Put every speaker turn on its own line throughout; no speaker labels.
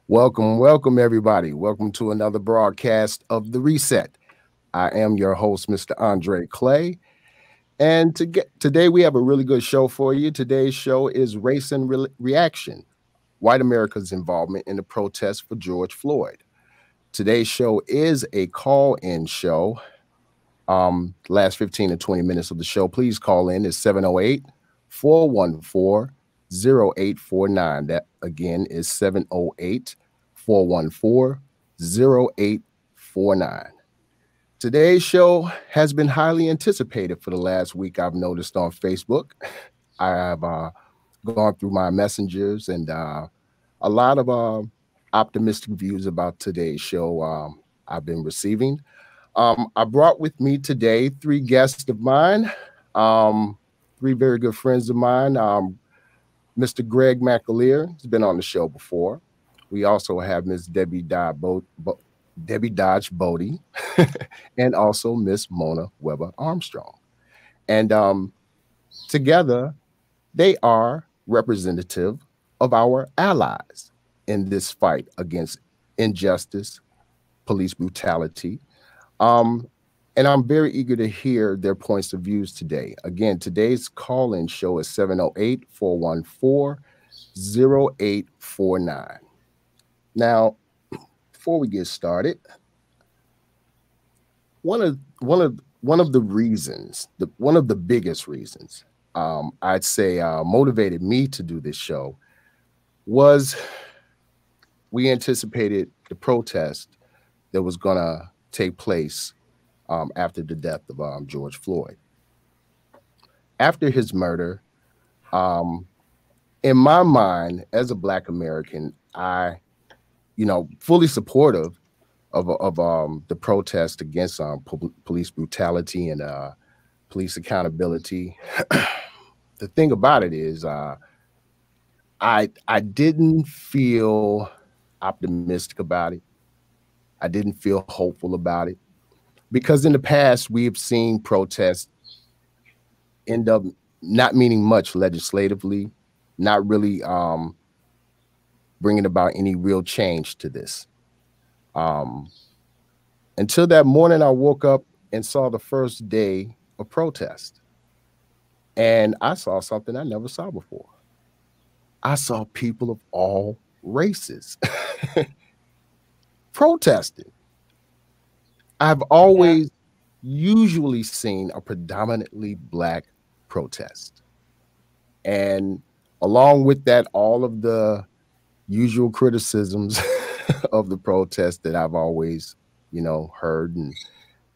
Welcome, everybody. Welcome to another broadcast of The Reset. I am your host, Mr. Andre Clay. And today we have a really good show for you. Today's show is Race and Reaction, White America's Involvement in the Protest for George Floyd. Today's show is a call-in show. Last 15 to 20 minutes of the show, please call in. It's 708-414-0849. That, again, is 708-414-0849. Today's show has been highly anticipated for the last week. I've noticed on Facebook. I have gone through my messengers and a lot of optimistic views about today's show I've been receiving. I brought with me today three guests of mine, three very good friends of mine. Mr. Greg McAleer has been on the show before. We also have Ms. Debbie Dodge Bodie and also Miss Mona Weber Armstrong. And together, they are representative of our allies in this fight against injustice, police brutality. And I'm very eager to hear their points of views today. Again, today's call-in show is 708-414-0849. Now, before we get started, one of the reasons, one of the biggest reasons, I'd say motivated me to do this show was we anticipated the protest that was gonna take place after the death of George Floyd. After his murder, in my mind, as a Black American, I, fully supportive of the protest against police brutality and police accountability. The thing about it is, I didn't feel optimistic about it. I didn't feel hopeful about it because in the past we have seen protests end up not meaning much legislatively, not really bringing about any real change to this. Until that morning, I woke up and saw the first day of protest, and I saw something I never saw before. I saw people of all races protesting. I've always usually seen a predominantly Black protest. And along with that, all of the usual criticisms of the protest that I've always, heard.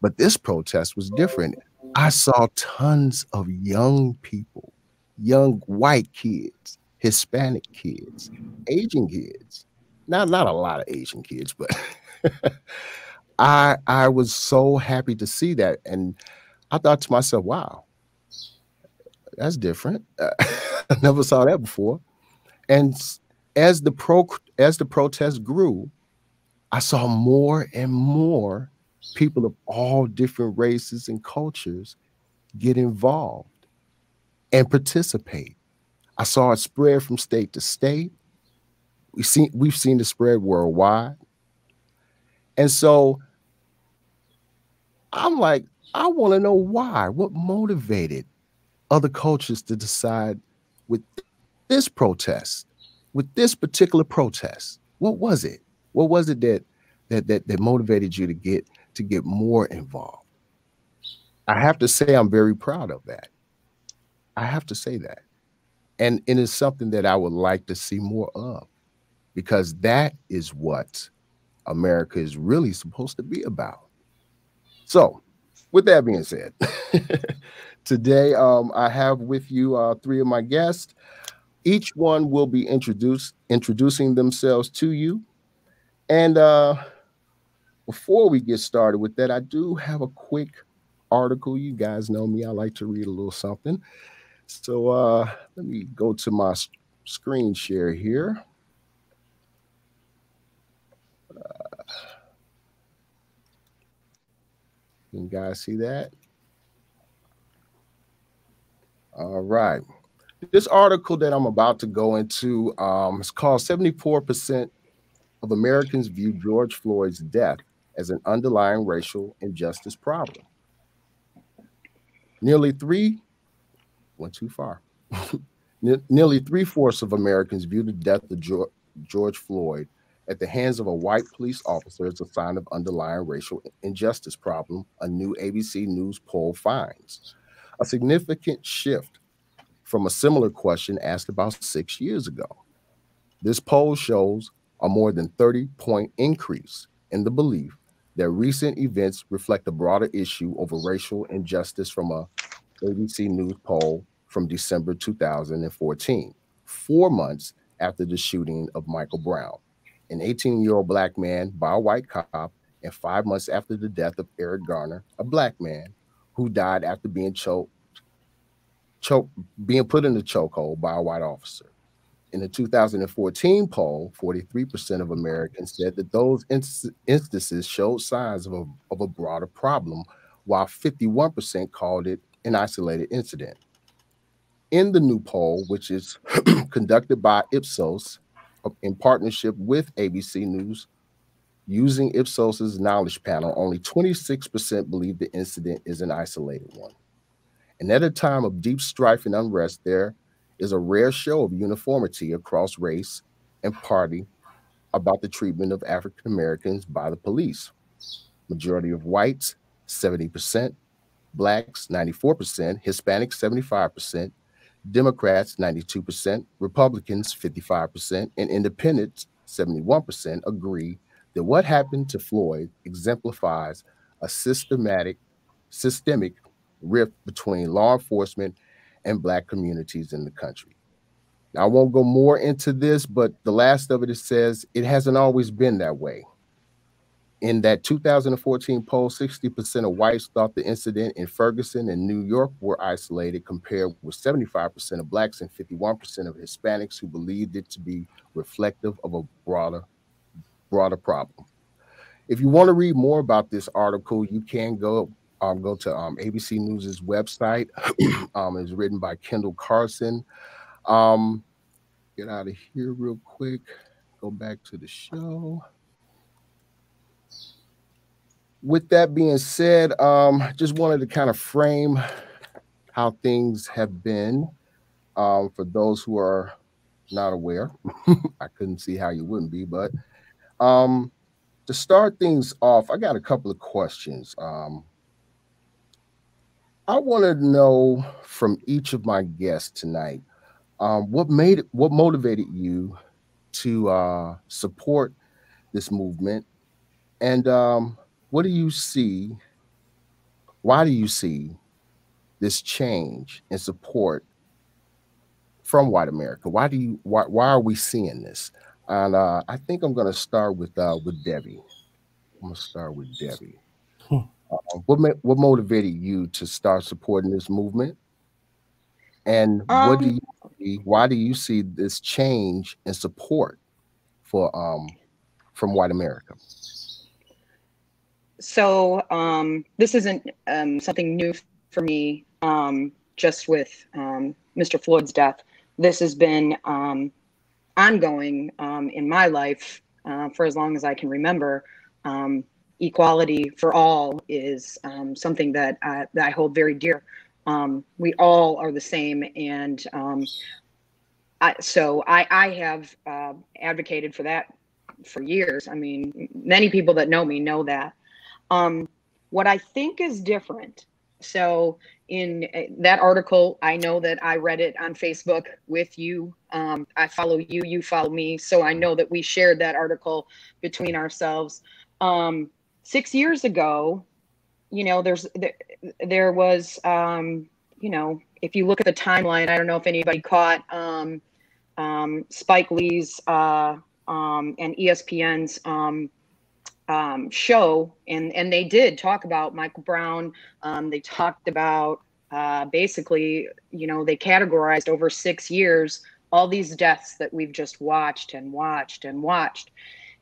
But this protest was different. I saw tons of young people, young white kids, Hispanic kids, Asian kids. Not a lot of Asian kids, but I was so happy to see that. And I thought to myself, wow, that's different. I never saw that before. And as the protest grew, I saw more and more people of all different races and cultures get involved and participate. I saw it spread from state to state. We've seen the spread worldwide. And so I'm like, I want to know why. What motivated other cultures to decide with this protest, with this particular protest? What was it? What was it that motivated you to get more involved? I have to say I'm very proud of that. I have to say that. And it is something that I would like to see more of, because that is what America is really supposed to be about. So, with that being said, today I have with you three of my guests. Each one will be introducing themselves to you. And before we get started with that, I do have a quick article. You guys know me. I like to read a little something. So let me go to my screen share here. Can you guys see that? All right. This article that I'm about to go into is called 74% of Americans view George Floyd's death as an underlying racial injustice problem. Nearly three, went too far. Nearly three-fourths of Americans view the death of George Floyd at the hands of a white police officer as a sign of underlying racial injustice problem, a new ABC News poll finds. A significant shift from a similar question asked about 6 years ago. This poll shows a more than 30-point increase in the belief that recent events reflect a broader issue over racial injustice from a ABC News poll from December 2014, 4 months after the shooting of Michael Brown, an 18-year-old black man by a white cop, and 5 months after the death of Eric Garner, a black man who died after being being put in the chokehold by a white officer. In the 2014 poll, 43% of Americans said that those instances showed signs of a broader problem, while 51% called it an isolated incident. In the new poll, which is conducted by Ipsos in partnership with ABC News, using Ipsos's knowledge panel, only 26% believe the incident is an isolated one. And at a time of deep strife and unrest, there is a rare show of uniformity across race and party about the treatment of African Americans by the police. Majority of whites, 70%, blacks, 94%, Hispanics, 75%, Democrats, 92%, Republicans, 55%, and independents, 71%, agree that what happened to Floyd exemplifies a systemic rift between law enforcement and black communities in the country. Now, I won't go more into this, but the last of it says it hasn't always been that way. In that 2014 poll, 60% of whites thought the incident in Ferguson and New York were isolated, compared with 75% of blacks and 51% of Hispanics who believed it to be reflective of a broader problem. If you want to read more about this article, you can go to ABC News's website. It's written by Kendall Carson. Get out of here real quick. Go back to the show. With that being said, just wanted to kind of frame how things have been for those who are not aware. I couldn't see how you wouldn't be, but to start things off, I got a couple of questions. I want to know from each of my guests tonight, what motivated you to support this movement, and what do you see? Why do you see this change in support from white America? Why are we seeing this? And I think I'm going to start with Debbie. I'm going to start with Debbie. What motivated you to start supporting this movement? And why do you see this change in support for from white America?
So this isn't something new for me, just with Mr. Floyd's death. This has been ongoing in my life for as long as I can remember. Equality for all is something that I hold very dear. We all are the same, and I have advocated for that for years. I mean, many people that know me know that. What I think is different, so in that article, I know that I read it on Facebook with you. I follow you, you follow me, so I know that we shared that article between ourselves. 6 years ago, you know, there was, you know, if you look at the timeline, I don't know if anybody caught Spike Lee's and ESPN's show, and they did talk about Michael Brown. They talked about basically, you know, they categorized over 6 years all these deaths that we've just watched and watched and watched.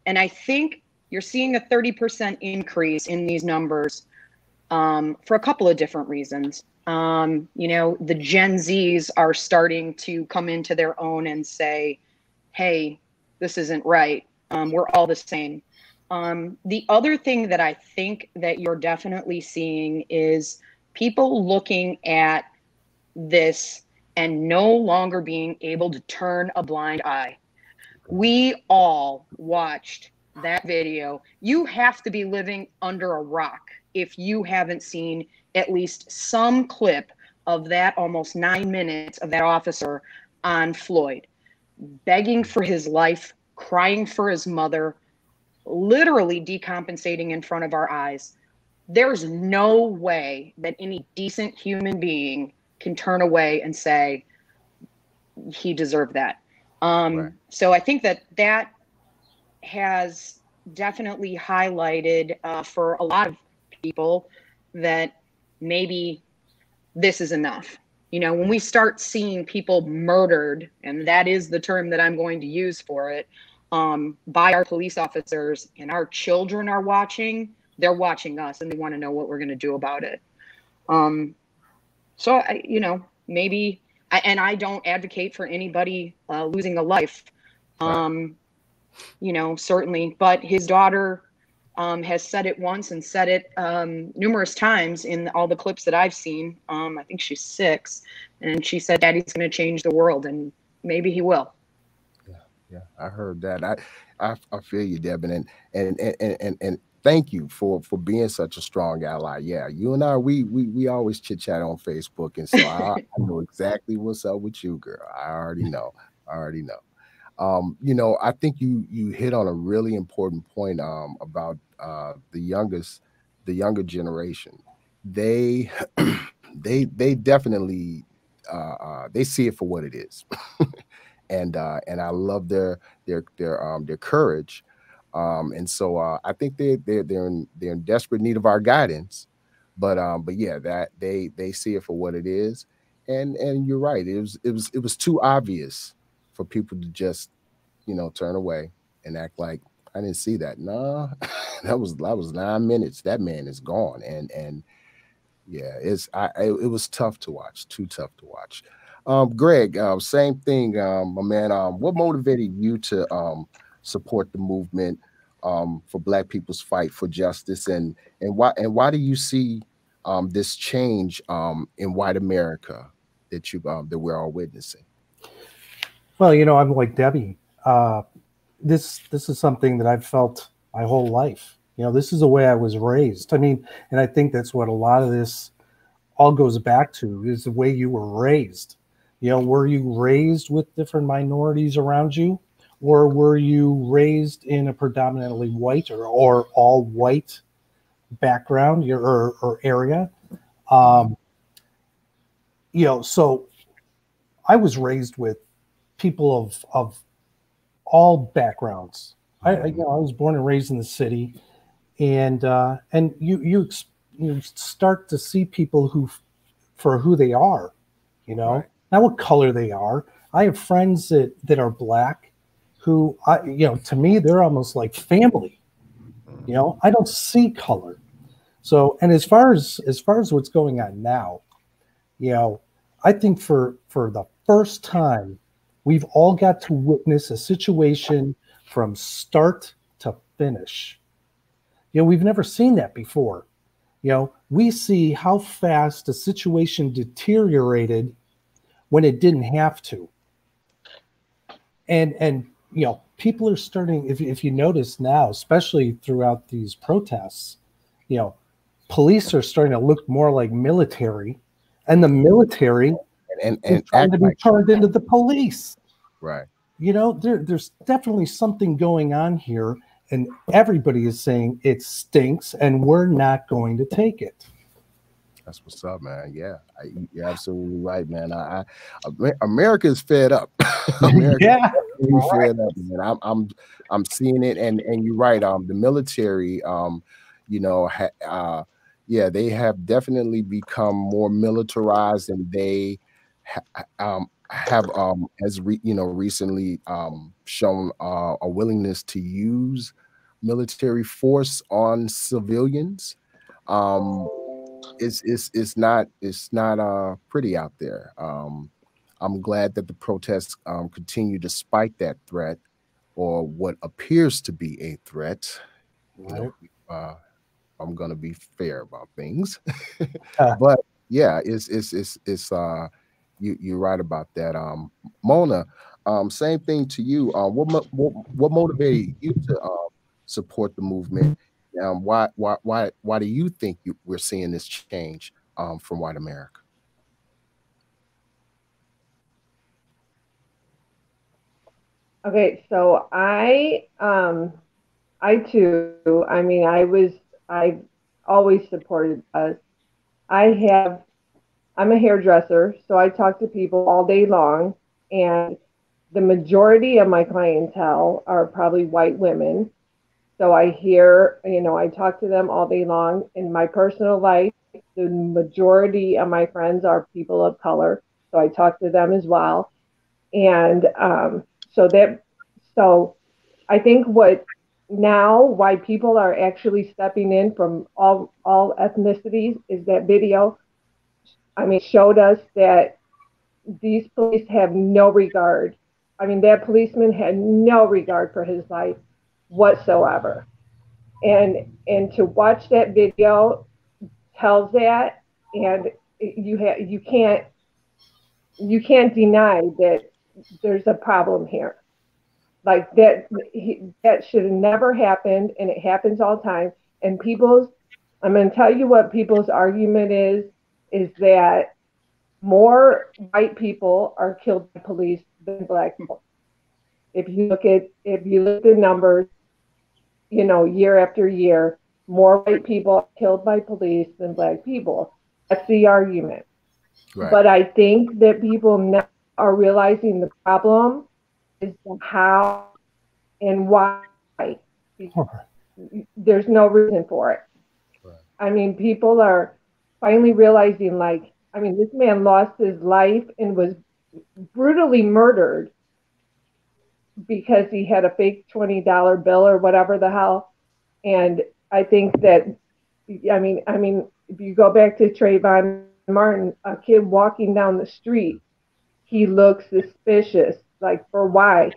And I think you're seeing a 30% increase in these numbers for a couple of different reasons. You know, the Gen Zs are starting to come into their own and say, hey, this isn't right. We're all the same. The other thing that I think that you're definitely seeing is people looking at this and no longer being able to turn a blind eye. We all watched that video. You have to be living under a rock if you haven't seen at least some clip of that almost 9 minutes of that officer on Floyd, begging for his life, crying for his mother, literally decompensating in front of our eyes. There's no way that any decent human being can turn away and say he deserved that.
Right.
So I think that that has definitely highlighted for a lot of people that maybe this is enough. You know, when we start seeing people murdered, and that is the term that I'm going to use for it, by our police officers, and our children are watching, they're watching us and they want to know what we're going to do about it. So, you know, maybe, and I don't advocate for anybody losing a life,
Right.
you know, certainly, but his daughter has said it once and said it numerous times in all the clips that I've seen. I think she's 6, and she said, "Daddy's going to change the world," and maybe he will.
Yeah, yeah, I heard that. I feel you, Devin, and thank you for being such a strong ally. Yeah, you and I, we always chit chat on Facebook, and so I know exactly what's up with you, girl. I already know. I already know. You know, I think you hit on a really important point about the younger generation. They they definitely they see it for what it is. And I love their courage. And so I think they're in desperate need of our guidance. But yeah, that they see it for what it is. And you're right. It was too obvious for people to just, turn away and act like I didn't see that. Nah, that was 9 minutes. That man is gone. And yeah, it was tough to watch, too tough to watch. Greg, same thing, my man. What motivated you to support the movement for Black people's fight for justice, and why do you see this change in white America that we're all witnessing?
Well, I'm like Debbie. Uh, this is something that I've felt my whole life. This is the way I was raised. I mean, and I think that's what a lot of this all goes back to is the way you were raised. Were you raised with different minorities around you, or were you raised in a predominantly white or all white background or area? Um, so I was raised with people of all backgrounds. I was born and raised in the city, and you start to see people for who they are,
Right.
not what color they are. I have friends that are Black, who to me they're almost like family. I don't see color. So, and as far as what's going on now, I think for the first time, we've all got to witness a situation from start to finish. We've never seen that before. We see how fast a situation deteriorated when it didn't have to. And people are starting, if you notice now, especially throughout these protests, you know, police are starting to look more like military, and the military is
And
trying
act
to be
like
turned into the police.
right.
There's definitely something going on here, and everybody is saying it stinks, and we're not going to take it.
That's what's up, man. Yeah, you're absolutely right, man. America is fed up. America is
Yeah,
definitely fed up, man. I'm seeing it, and you're right. The military, yeah, they have definitely become more militarized, and they have recently shown a willingness to use military force on civilians. Um, it's not pretty out there. I'm glad that the protests continue despite that threat. or what appears to be a threat. You
Right.
know, I'm gonna be fair about things,
Uh,
but yeah, it's you're right about that. Mona, same thing to you. What motivated you to support the movement? Why do you think we're seeing this change from white America?
Okay, so I too, I mean, I've always supported us. I have, I'm a hairdresser, so I talk to people all day long, and the majority of my clientele are probably white women. So I hear, I talk to them all day long. In my personal life, the majority of my friends are people of color, so I talk to them as well. And so that, so I think what now why people are actually stepping in from all ethnicities is that video. I mean, showed us that these police have no regard. I mean, that policeman had no regard for his life whatsoever. And to watch that video tells that, and you can't deny that there's a problem here. Like that should have never happened, and it happens all the time. And I'm going to tell you what people's argument is that more white people are killed by police than black people. If you look at the numbers, year after year, more white people are killed by police than black people. That's the argument.
Right.
But I think that people now are realizing the problem is the how and why. There's no reason for it.
Right.
I mean, people are finally realizing, like, I mean, this man lost his life and was brutally murdered because he had a fake $20 bill or whatever the hell. And I think that, I mean, if you go back to Trayvon Martin, a kid walking down the street, he looks suspicious. Like, for why?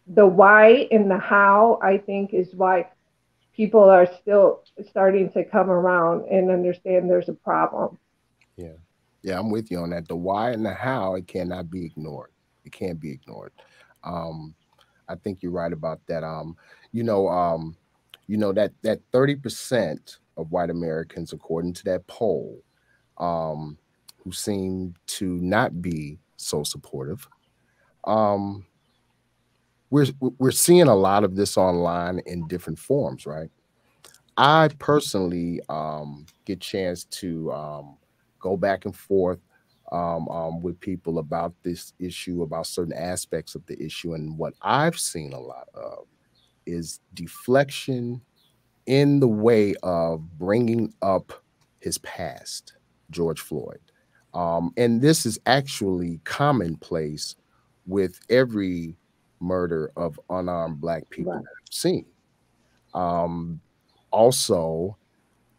The why and the how, I think, is why people are still starting to come around and understand there's a problem.
Yeah. Yeah, I'm with you on that. The why and the how, it cannot be ignored. It can't be ignored. Um, I think you're right about that. You know, um, that 30% of white Americans, according to that poll, um, who seem to not be so supportive. Um, we're seeing a lot of this online in different forms, right? I personally get chance to go back and forth with people about this issue, about certain aspects of the issue, and what I've seen a lot of is deflection in the way of bringing up his past, George Floyd. And this is actually commonplace with every murder of unarmed Black people
Right.
that I've seen. Um, Also,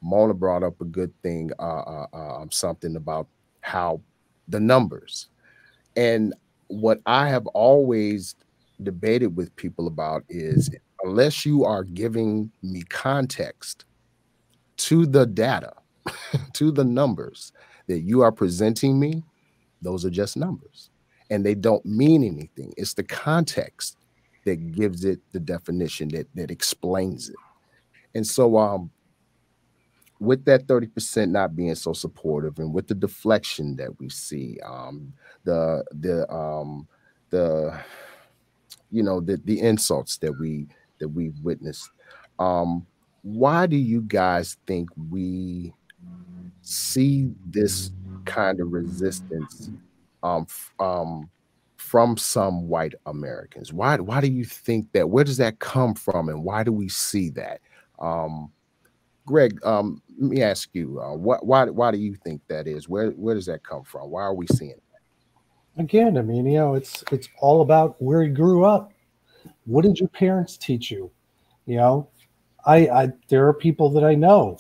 Mona brought up a good thing, something about how the numbers. And what I have always debated with people about is unless you are giving me context to the data, to the numbers that you are presenting me, those are just numbers and they don't mean anything. It's the context that gives it the definition that explains it. And so with that 30% not being so supportive and with the deflection that we see, the the insults that we've witnessed, um, why do you guys think we see this kind of resistance um, f- um, from some white Americans? Why do you think that? Where does that come from, and why do we see that? Um, Greg, let me ask you, why do you think that is? Where does that come from? Why are we seeing it?
Again, I mean, it's all about where you grew up. What did your parents teach you? You know, I there are people that I know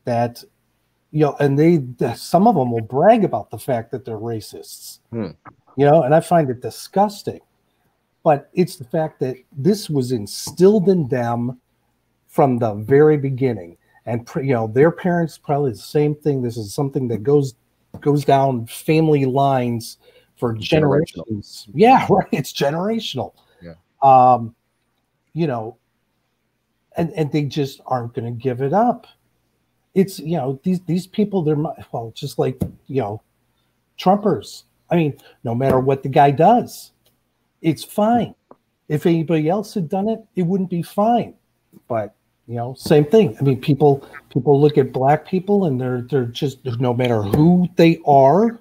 that and some of them will brag about the fact that they're racists.
Hmm.
And I find it disgusting. but it's the fact that this was instilled in them from the very beginning. And their parents probably the same thing. This is something that goes down family lines for generations. Yeah, right. It's generational.
Yeah.
And they just aren't going to give it up. It's these people, they're just like Trumpers. I mean, no matter what the guy does, it's fine. If anybody else had done it, it wouldn't be fine. But same thing. I mean, people look at black people and they're just, no matter who they are.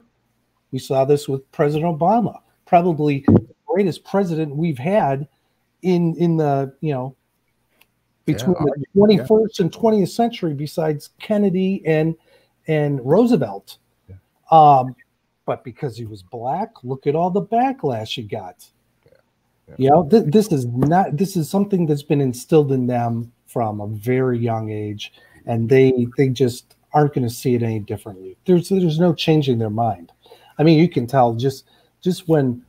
We saw this with President Obama, probably the greatest president we've had in the between the 21st and 20th century, besides Kennedy and Roosevelt.
Yeah.
But because he was black, look at all the backlash he got. This is something that's been instilled in them from a very young age, and they just aren't going to see it any differently. There's no changing their mind. I mean, you can tell just when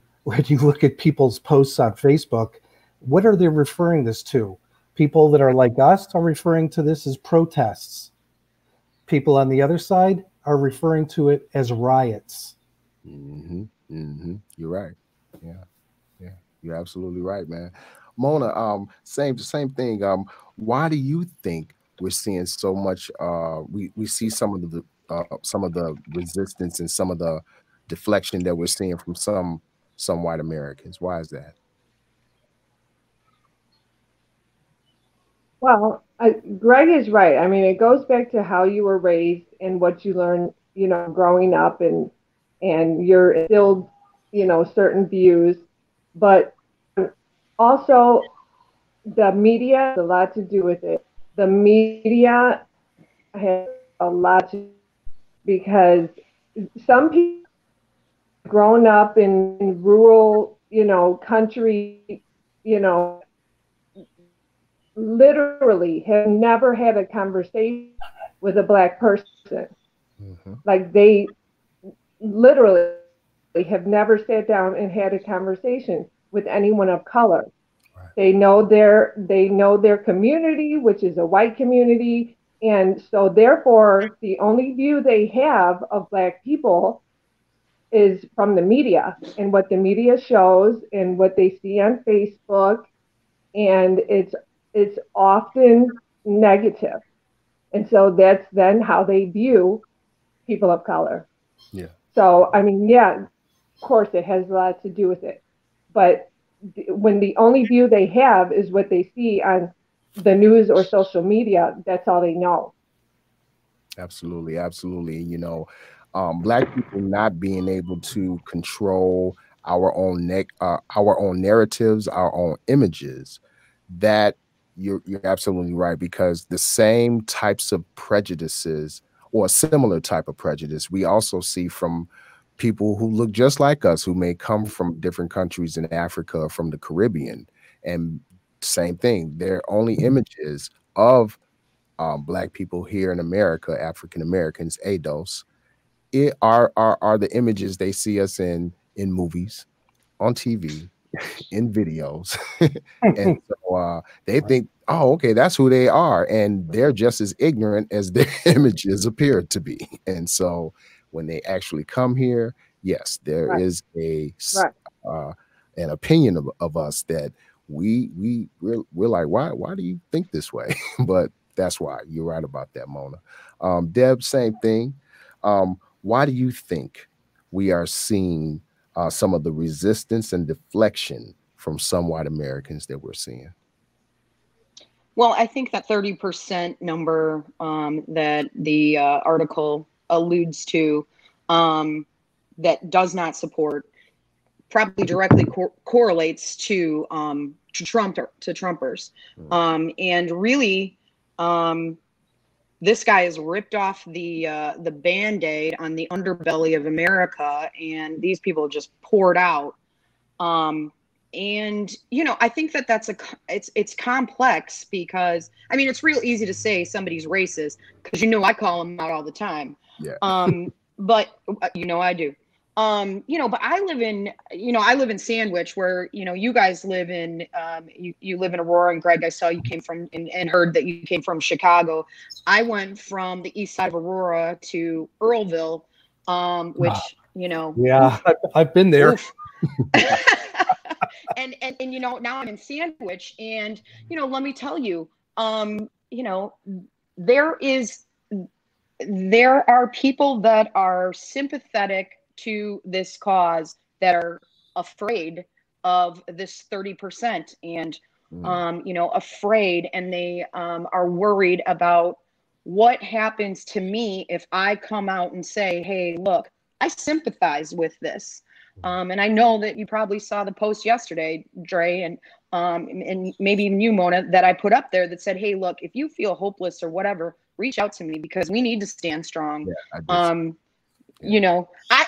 you look at people's posts on Facebook, what are they referring this to? People that are like us are referring to this as protests. People on the other side are referring to it as riots.
Mm-hmm. Mm-hmm. You're right. Yeah. Yeah. You're absolutely right, man. Mona, same thing. Why do you think we're seeing so much? We see some of the resistance and some of the deflection that we're seeing from some white Americans. Why is that?
Well, Greg is right. I mean, it goes back to how you were raised and what you learned, growing up, and you're instilled, certain views. But also, the media has a lot to do with it. The media has a lot to, because some people grown up in rural, country, literally have never had a conversation with a black person.
Mm-hmm.
Like, they literally have never sat down and had a conversation with anyone of color.
Right.
They know their community, which is a white community. And so therefore, the only view they have of black people is from the media and what the media shows and what they see on Facebook. And it's often negative. And so that's then how they view people of color.
Yeah.
So, I mean, yeah, of course it has a lot to do with it. But when the only view they have is what they see on the news or social media, that's all they know.
Absolutely. Absolutely. Black people not being able to control our own narratives, our own images, that you're absolutely right, because the same types of prejudices or a similar type of prejudice we also see from people who look just like us, who may come from different countries in Africa or from the Caribbean. And same thing, their only images of Black people here in America, African Americans, ADOS, are the images they see us in movies, on TV, in videos. And so they think, oh, okay, that's who they are. And they're just as ignorant as their images appear to be. And so when they actually come here, yes, there
Right.
is
Right.
an opinion of us that we're like, why do you think this way? But that's why. You're right about that, Mona. Deb, same thing. Why do you think we are seeing some of the resistance and deflection from some white Americans that we're seeing?
Well, I think that 30% number that the article alludes to, that does not support, probably directly correlates to Trumpers. And really, this guy has ripped off the Band-Aid on the underbelly of America, and these people just poured out. And I think that's it's complex, because I mean, it's real easy to say somebody's racist, because I call them out all the time.
Yeah.
But I do. But I live in Sandwich, where, you guys live in, you live in Aurora, and Greg, I saw you came from, and heard that you came from Chicago. I went from the east side of Aurora to Earlville, which,
Yeah, I've been there.
and now I'm in Sandwich, and, let me tell you, there are people that are sympathetic to this cause that are afraid of this 30%, and afraid, and they are worried about what happens to me if I come out and say, hey, look, I sympathize with this. And I know that you probably saw the post yesterday, Dre, and maybe even you, Mona, that I put up there that said, hey, look, if you feel hopeless or whatever, reach out to me, because we need to stand strong.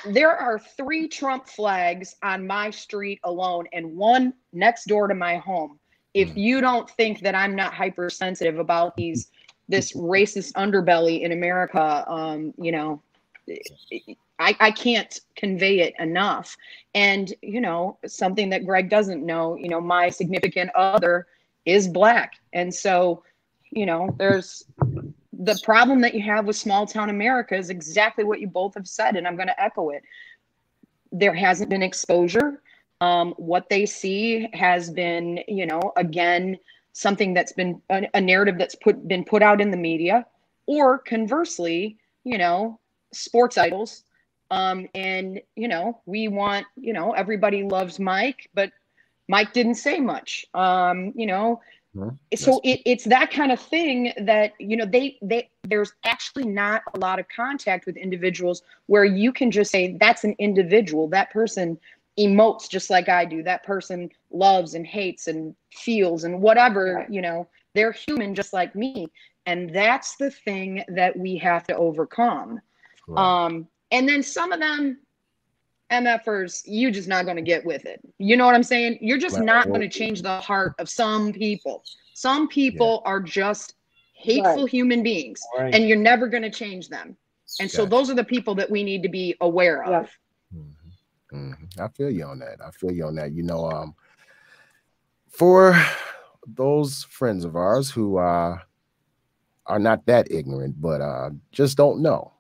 There are 3 Trump flags on my street alone, and 1 next door to my home. If you don't think that I'm not hypersensitive about this racist underbelly in America, I can't convey it enough. And, something that Greg doesn't know, my significant other is Black. And so, there's the problem that you have with small town America is exactly what you both have said. And I'm going to echo it. There hasn't been exposure. What they see has been, again, something that's been a narrative that's been put out in the media, or conversely, sports idols. And, we want, everybody loves Mike, but Mike didn't say much, So it's that kind of thing that, there's actually not a lot of contact with individuals where you can just say, that's an individual. That person emotes just like I do. That person loves and hates and feels and whatever, they're human just like me. And that's the thing that we have to overcome. Right. And then some of them MFers, you just not going to get with it. You know what I'm saying? You're just not going to change the heart of some people. Some people are just hateful human beings, and you're never going to change them. And so those are the people that we need to be aware of.
I feel you on that. For those friends of ours who are not that ignorant, but just don't know.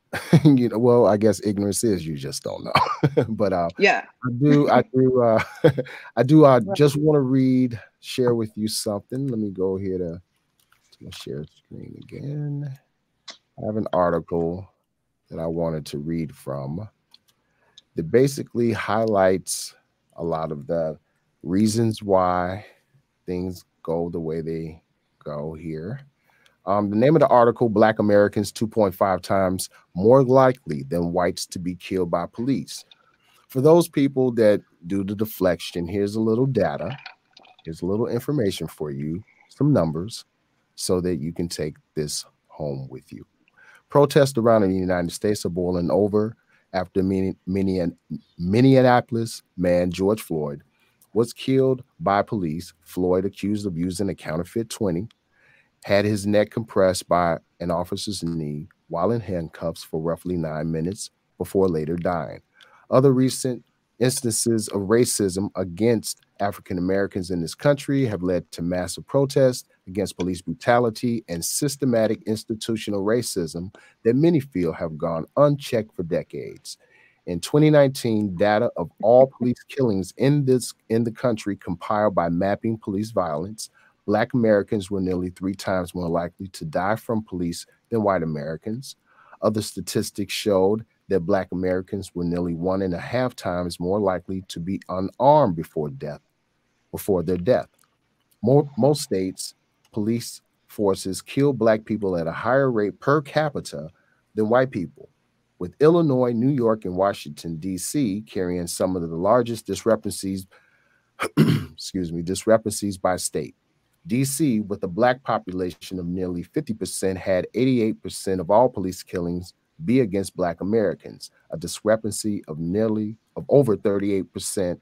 Well, I guess ignorance is you just don't know. But I do just want to share with you something. Let me go here to share screen again. I have an article that I wanted to read from that basically highlights a lot of the reasons why things go the way they go here. The name of the article, Black Americans 2.5 times more likely than whites to be killed by police. For those people that do the deflection, here's a little data. Here's a little information for you, some numbers, so that you can take this home with you. Protests around the United States are boiling over after Minneapolis man George Floyd was killed by police. Floyd, accused of using a counterfeit 20, had his neck compressed by an officer's knee while in handcuffs for roughly 9 minutes before later dying. Other recent instances of racism against African Americans in this country have led to massive protests against police brutality and systematic institutional racism that many feel have gone unchecked for decades. In 2019, data of all police killings in the country compiled by Mapping Police Violence, Black Americans were nearly 3 times more likely to die from police than white Americans. Other statistics showed that Black Americans were nearly 1.5 times more likely to be unarmed before their death. Most states, police forces kill Black people at a higher rate per capita than white people, with Illinois, New York, and Washington, D.C. carrying some of the largest discrepancies by state. D.C., with a Black population of nearly 50%, had 88% of all police killings be against Black Americans, a discrepancy of over 38%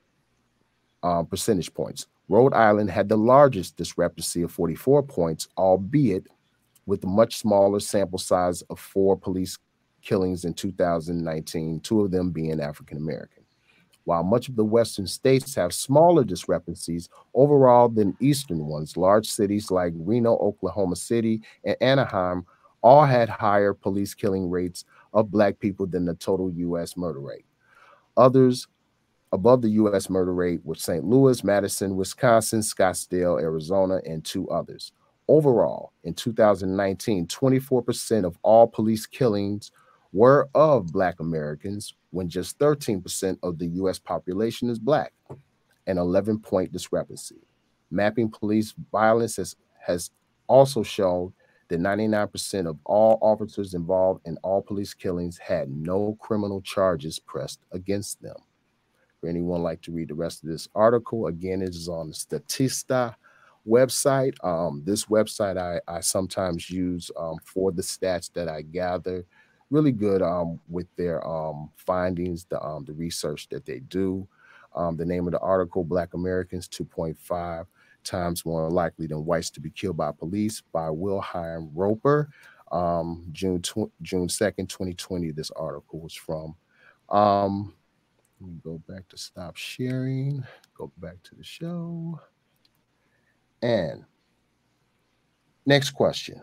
percentage points. Rhode Island had the largest discrepancy of 44 points, albeit with a much smaller sample size of 4 police killings in 2019, 2 of them being African American. While much of the Western states have smaller discrepancies overall than Eastern ones, large cities like Reno, Oklahoma City, and Anaheim all had higher police killing rates of Black people than the total U.S. murder rate. Others above the U.S. murder rate were St. Louis, Madison, Wisconsin, Scottsdale, Arizona, and 2 others. Overall, in 2019, 24% of all police killings were of Black Americans, when just 13% of the U.S. population is Black, an 11-point discrepancy. Mapping police violence has also shown that 99% of all officers involved in all police killings had no criminal charges pressed against them. For anyone like to read the rest of this article, again, it is on the Statista website. This website I sometimes use for the stats that I gather. Really good with their findings, the research that they do. The name of the article, Black Americans 2.5 times more likely than whites to be killed by police, by Wilhelm Roper. June 2nd, 2020, this article was from. Let me go back to stop sharing, go back to the show. And next question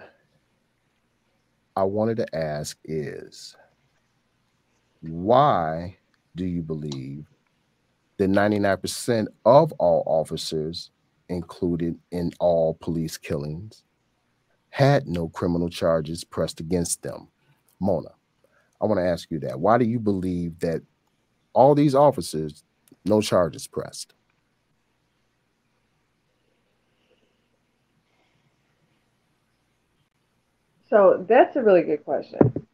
I wanted to ask is, why do you believe that 99% of all officers included in all police killings had no criminal charges pressed against them? Mona, I want to ask you that. Why do you believe that all these officers, no charges pressed?
So that's a really good question.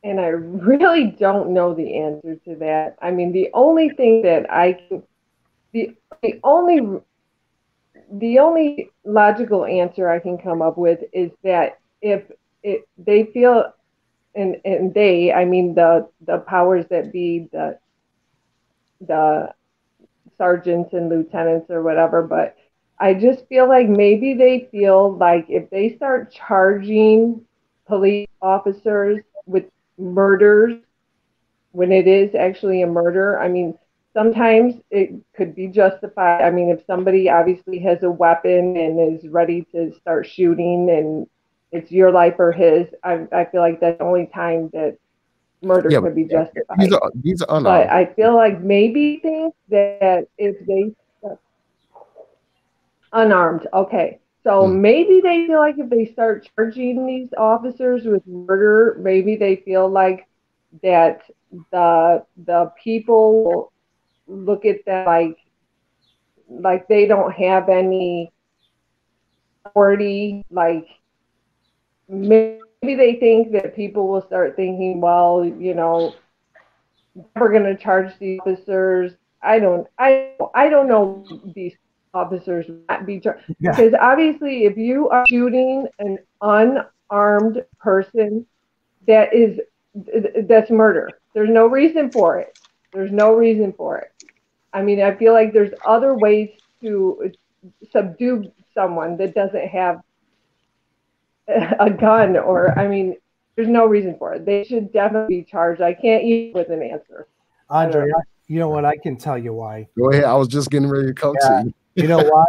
And I really don't know the answer to that. I mean, the only thing that I can, the only logical answer I can come up with is that if they feel, and they, I mean the powers that be, the sergeants and lieutenants or whatever, but I just feel like maybe they feel like if they start charging police officers with murders when it is actually a murder, I mean, sometimes it could be justified. I mean, if somebody obviously has a weapon and is ready to start shooting and it's your life or his, I feel like that's the only time that murder could be justified.
These are unarmed.
But I feel like maybe think that if they unarmed, okay. So maybe they feel like if they start charging these officers with murder, maybe they feel like that the people will look at them like they don't have any authority. Like maybe they think that people will start thinking, well, you know, we're going to charge these officers. I don't know these officers not be charged, because obviously if you are shooting an unarmed person, that's murder. There's no reason for it. I mean, I feel like there's other ways to subdue someone that doesn't have a gun, or I mean, there's no reason for it. They should definitely be charged. I can't eat with an answer.
Andre, you know what? I can tell you why.
Go ahead. I was just getting ready to come to you.
You know why?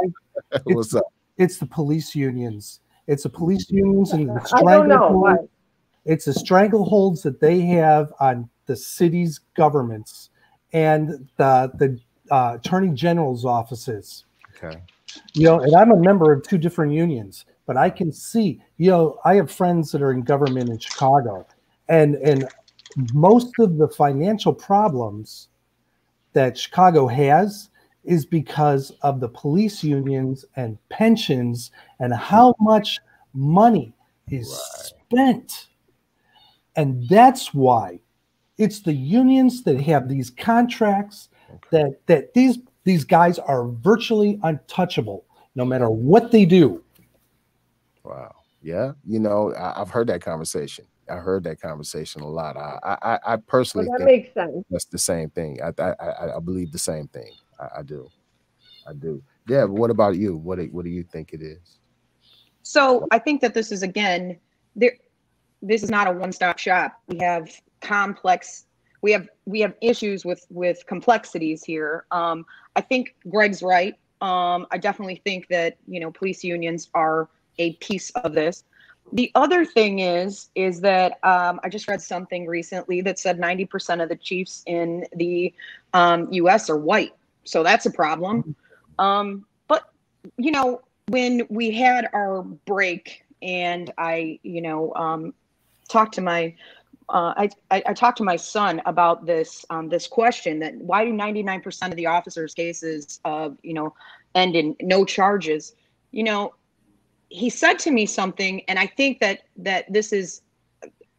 What's up?
It's the police unions. It's the police unions and the
I don't know why.
It's the strangleholds that they have on the city's governments and the attorney general's offices.
Okay.
You know, and I'm a member of 2 different unions, but I can see, you know, I have friends that are in government in Chicago, and most of the financial problems that Chicago has is because of the police unions and pensions and how much money is spent. And that's why it's the unions that have these contracts that these guys are virtually untouchable no matter what they do.
Wow. Yeah. You know, I've heard that conversation. I heard that conversation a lot. I personally
that
think
makes sense.
That's the same thing. I believe the same thing. I do. Yeah. But what about you? What do you think it is?
So I think that this is, again, this is not a one-stop shop. We have complex we have issues with complexities here. I think Greg's right. I definitely think that, police unions are a piece of this. The other thing is that I just read something recently that said 90% of the chiefs in the U.S. are white, so that's a problem. But when we had our break, and I talked to my I talked to my son about this question, that why do 99% of the officers' cases end in no charges? He said to me something, and I think that this is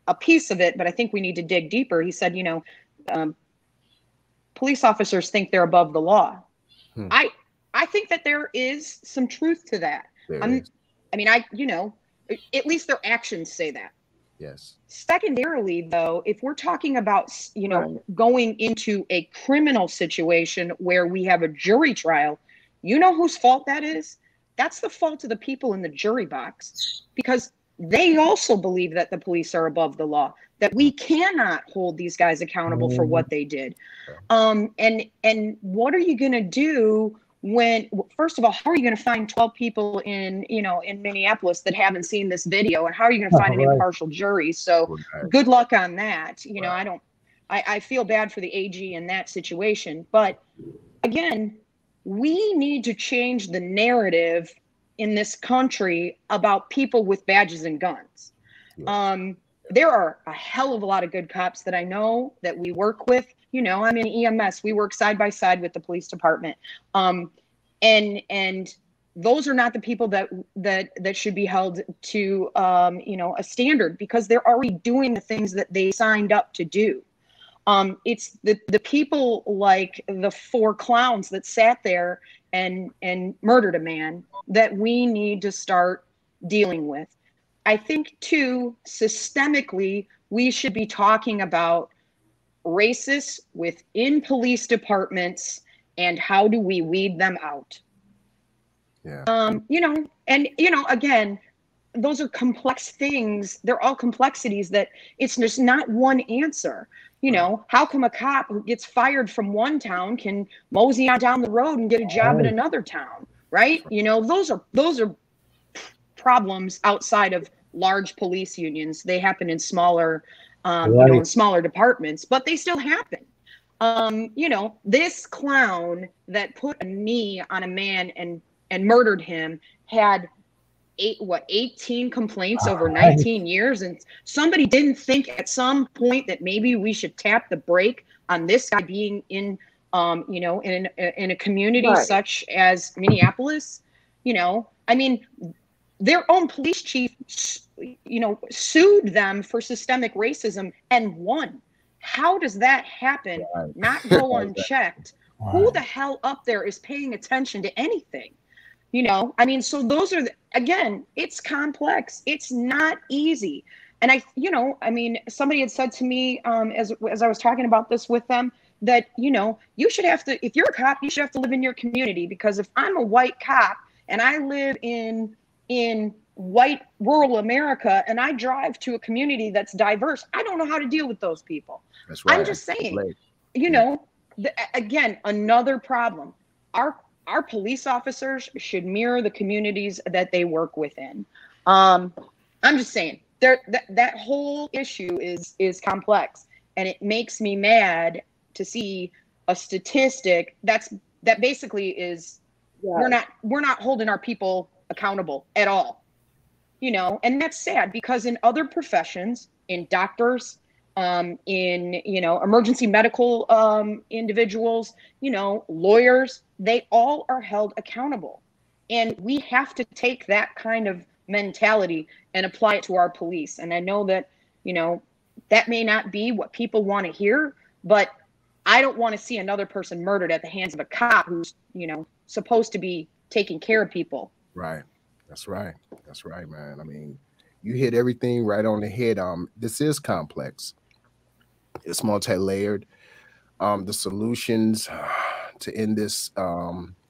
a piece of it, but I think we need to dig deeper. He said, police officers think they're above the law. I think that there is some truth to that. At least their actions say that.
Yes.
Secondarily, though, if we're talking about,
Right.
going into a criminal situation where we have a jury trial, whose fault that is? That's the fault of the people in the jury box, because they also believe that the police are above the law, that we cannot hold these guys accountable for what they did. And what are you going to do when, first of all, how are you going to find 12 people in Minneapolis that haven't seen this video? And how are you going to find an impartial jury? So good luck on that. I feel bad for the AG in that situation. But again, we need to change the narrative in this country about people with badges and guns. There are a hell of a lot of good cops that I know that we work with. I'm in EMS. We work side by side with the police department. And those are not the people that should be held to, a standard, because they're already doing the things that they signed up to do. It's the people like the 4 clowns that sat there and murdered a man that we need to start dealing with. I think, too, systemically, we should be talking about racists within police departments and how do we weed them out. Again, those are complex things. They're all complexities that it's just not one answer. How come a cop who gets fired from one town can mosey on down the road and get a job in another town, right? Those are problems outside of large police unions. They happen in smaller, in smaller departments, but they still happen. This clown that put a knee on a man and murdered him had 18 complaints over 19 years. And somebody didn't think at some point that maybe we should tap the brake on this guy being in a community such as Minneapolis. Their own police chief, sued them for systemic racism and won. How does that happen? Not go unchecked. Who the hell up there is paying attention to anything? So those are, again, it's complex. It's not easy. And somebody had said to me, as I was talking about this with them, that, you should have to, if you're a cop, you should have to live in your community, because if I'm a white cop and I live in white rural America and I drive to a community that's diverse, I don't know how to deal with those people.
That's right.
I'm just saying, again, another problem. Our police officers should mirror the communities that they work within. I'm just saying, that whole issue is complex, and it makes me mad to see a statistic that basically is we're not holding our people accountable at all. And that's sad, because in other professions, in doctors, in emergency medical individuals, lawyers, they all are held accountable. And we have to take that kind of mentality and apply it to our police. And I know that, that may not be what people want to hear, but I don't want to see another person murdered at the hands of a cop who's, supposed to be taking care of people.
Right. That's right. That's right, man. You hit everything right on the head. This is complex. It's multi-layered. The solutions to end this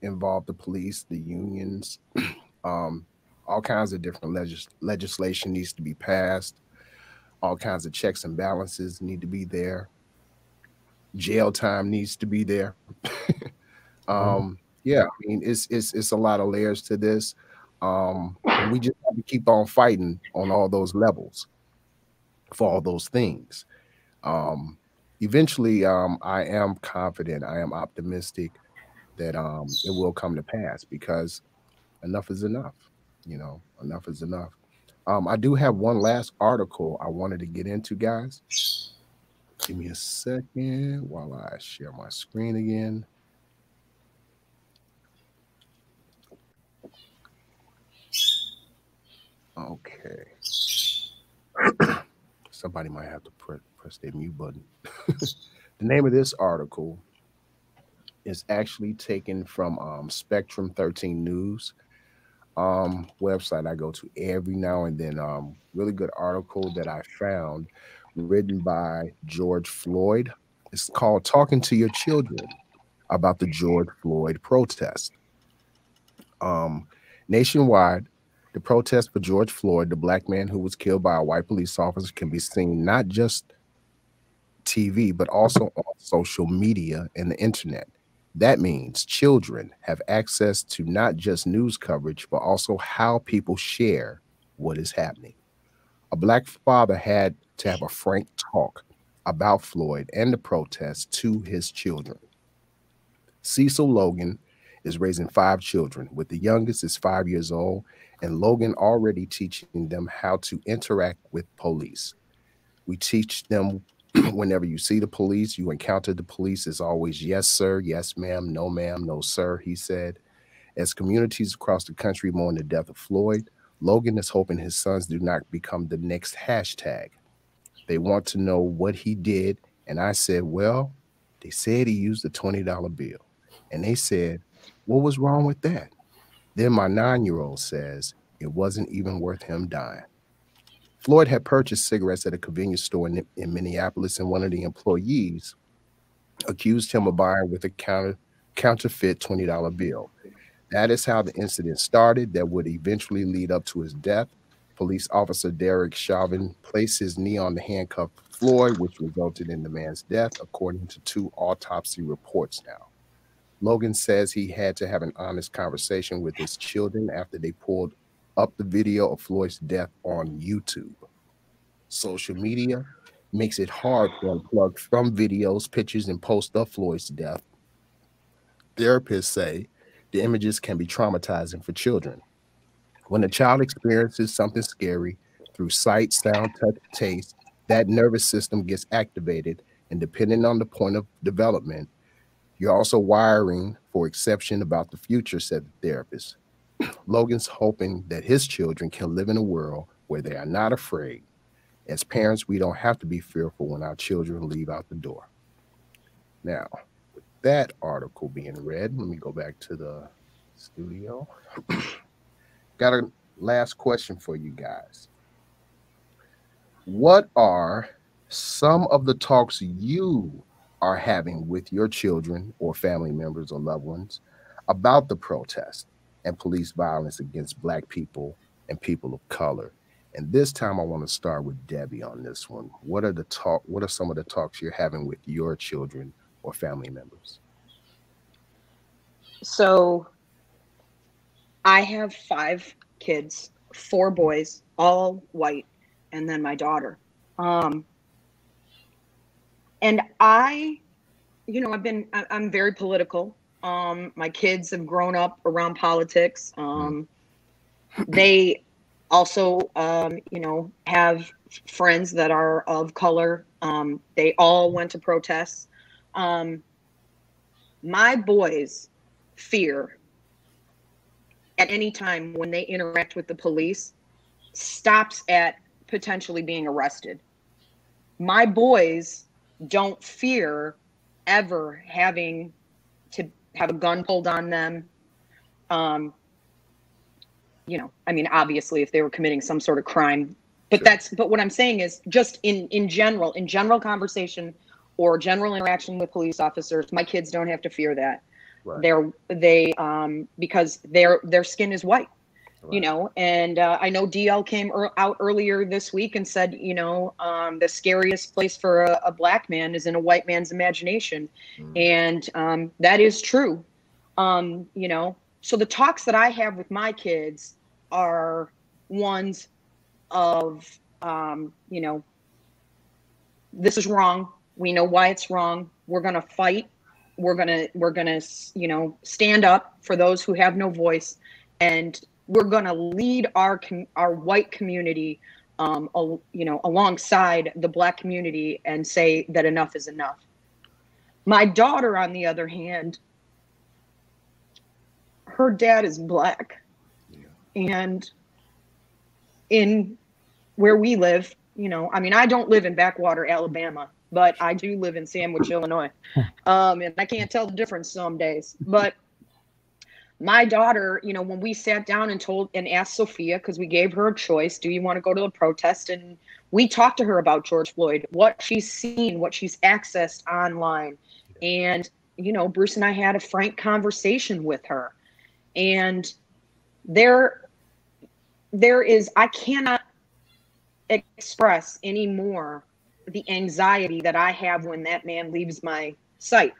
involve the police, the unions, all kinds of different legislation needs to be passed. All kinds of checks and balances need to be there. Jail time needs to be there.
Mhm.
Yeah, I mean, it's a lot of layers to this. And we just have to keep on fighting on all those levels for all those things. Um, Eventually, I am confident, I am optimistic that it will come to pass because enough is enough. Enough is enough. I do have one last article I wanted to get into, guys. Give me a second while I share my screen again. Okay. Somebody might have to press their mute button. The name of this article is actually taken from Spectrum 13 News website I go to every now and then. Really good article that I found written by George Floyd. It's called Talking to Your Children about the George Floyd protest. Um, Nationwide, the protest for George Floyd, the black man who was killed by a white police officer, can be seen not just TV, but also on social media and the internet. That means children have access to not just news coverage, but also how people share what is happening. A black father had to have a frank talk about Floyd and the protest to his children. Cecil Logan is raising 5 children, with the youngest is 5 years old, and Logan already teaching them how to interact with police. We teach them whenever you see the police, you encounter the police, is always yes, sir, yes, ma'am, no, sir, he said. As communities across the country mourn the death of Floyd, Logan is hoping his sons do not become the next hashtag. They want to know what he did. And I said, well, they said he used a $20 bill. And they said, what was wrong with that? Then my 9-year-old says, it wasn't even worth him dying. Floyd had purchased cigarettes at a convenience store in Minneapolis, and one of the employees accused him of buying with a counterfeit $20 bill. That is how the incident started that would eventually lead up to his death. Police officer Derek Chauvin placed his knee on the handcuffed Floyd, which resulted in the man's death, according to 2 autopsy reports now. Logan says he had to have an honest conversation with his children after they pulled up the video of Floyd's death on YouTube. Social media makes it hard to unplug from videos, pictures, and posts of Floyd's death. Therapists say the images can be traumatizing for children. When a child experiences something scary through sight, sound, touch, taste, that nervous system gets activated, and depending on the point of development, you're also wiring for exception about the future, said the therapist. Logan's hoping that his children can live in a world where they are not afraid. As parents, we don't have to be fearful when our children leave out the door. Now, with that article being read, let me go back to the studio. Got a last question for you guys. What are some of the talks you are having with your children or family members or loved ones about the protest and police violence against Black people and people of color? And this time I want to start with Debbie on this one. What are some of the talks you're having with your children or family members?
So I have 5 kids, 4 boys, all white, and then my daughter. And I'm very political. My kids have grown up around politics. They also, have friends that are of color. They all went to protests. My boys fear at any time when they interact with the police stops at potentially being arrested. My boys don't fear ever having to have a gun pulled on them. Obviously if they were committing some sort of crime, but
Sure.
but what I'm saying is just in general conversation or general interaction with police officers, my kids don't have to fear that.
Right.
Because their skin is white. you know, and I know DL came out earlier this week and said, you know, the scariest place for a black man is in a white man's imagination. And that is true. You know, so the talks that I have with my kids are ones of, you know, this is wrong. We know why it's wrong. We're going to fight. We're going to, you know, stand up for those who have no voice. And we're going to lead our white community, you know, alongside the black community and say that enough is enough. My daughter, on the other hand, her dad is black. And in where we live, you know, I mean, I don't live in backwater Alabama, but I do live in Sandwich, Illinois. And I can't tell the difference some days. But my daughter, you know, when we sat down and asked Sophia, because we gave her a choice, do you want to go to the protest? And we talked to her about George Floyd, what she's seen, what she's accessed online. And, you know, Bruce and I had a frank conversation with her. And there is, I cannot express anymore the anxiety that I have when that man leaves my sight.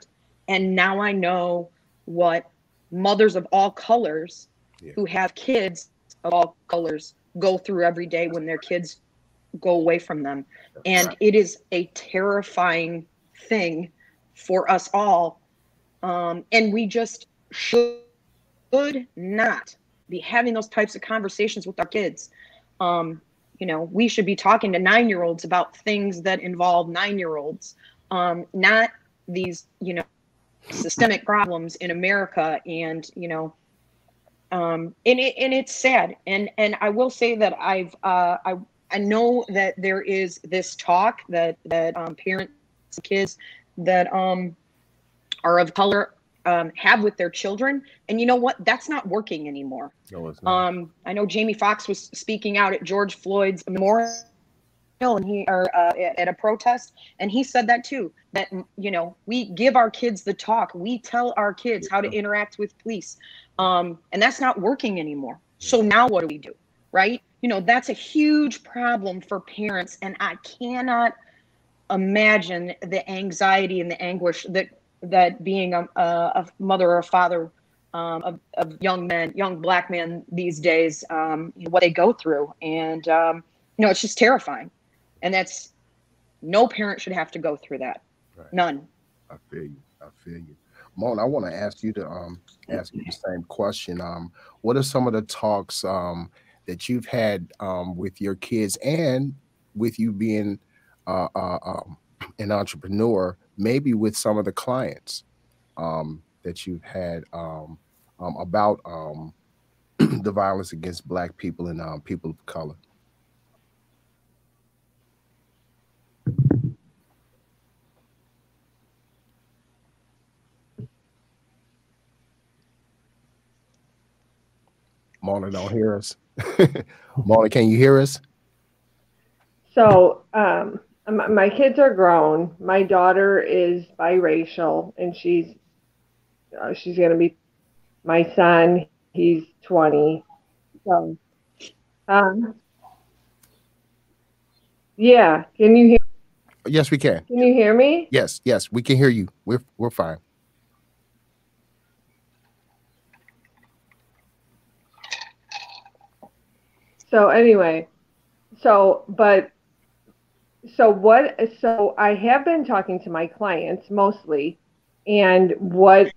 And now I know what mothers of all colors who have kids of all colors go through every day when their kids go away from them. And it is a terrifying thing for us all. And we just should not be having those types of conversations with our kids. You know, we should be talking to 9-year-olds about things that involve 9-year-olds, not these, you know, systemic problems in America. And, you know, and it's sad. And I will say that I know that there is this talk that parents and kids that are of color have with their children. And you know what? That's not working anymore.
No, it's not.
I know Jamie Foxx was speaking out at George Floyd's memorial and at a protest, and he said that too, that, you know, we give our kids the talk. We tell our kids how to interact with police. And that's not working anymore. So now what do? Right? You know, that's a huge problem for parents. And I cannot imagine the anxiety and the anguish that being a mother or a father of young men, young black men these days, what they go through. And, you know, it's just terrifying. And that's, no parent should have to go through that.
Right.
None.
I feel you. I feel you. Mon, I want to ask you to ask you the same question. What are some of the talks that you've had with your kids, and with you being an entrepreneur, maybe with some of the clients that you've had about the violence against Black people and people of color? Mona don't hear us. Mona, can you hear us?
So my kids are grown. My daughter is biracial, and she's going to be, my son, he's 20. So, yeah. Can you hear?
Yes, we can.
Can you hear me?
Yes, we can hear you. We're fine.
So anyway, so I have been talking to my clients mostly, and what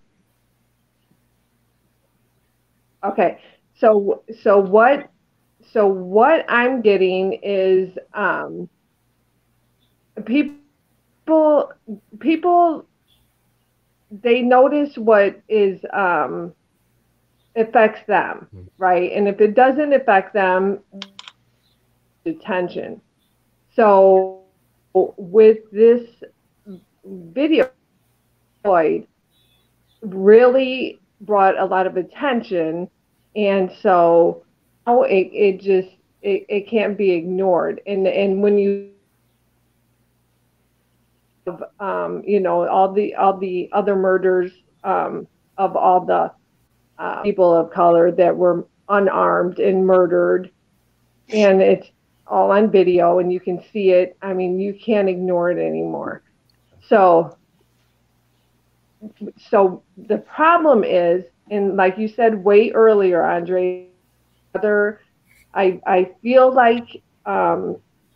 I'm getting is people they notice what is affects them, right? And if it doesn't affect them, attention. So with this video, Floyd really brought a lot of attention, and so it can't be ignored. And when you you know, all the other murders of all the people of color that were unarmed and murdered, and it's all on video and you can see it. I mean, you can't ignore it anymore. So the problem is, and like you said way earlier, Andre, I feel like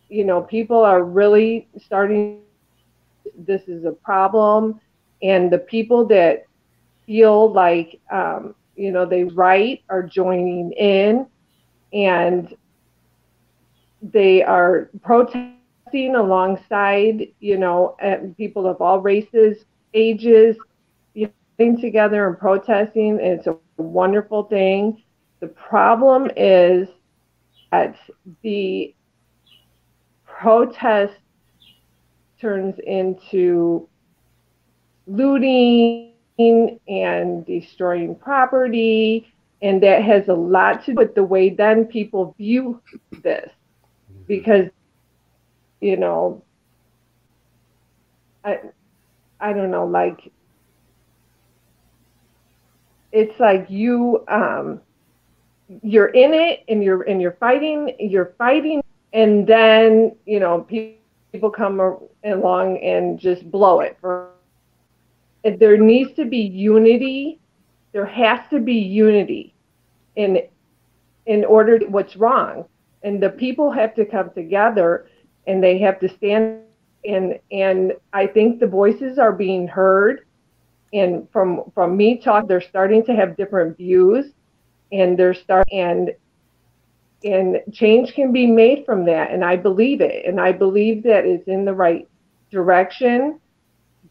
you know, people are really starting, this is a problem, and the people that feel like you know, they right are joining in, and they are protesting alongside, you know, people of all races, ages, you know, getting together and protesting. And it's a wonderful thing. The problem is that the protest turns into looting and destroying property, and that has a lot to do with the way then people view this, because, you know, I don't know, like, it's like you're in it and you're fighting, and then, you know, people come along and just blow it. There needs to be unity. There has to be unity in order to what's wrong, and the people have to come together and they have to stand. And I think the voices are being heard, and from me talking, they're starting to have different views, and and change can be made from that, and I believe it, and I believe that it's in the right direction.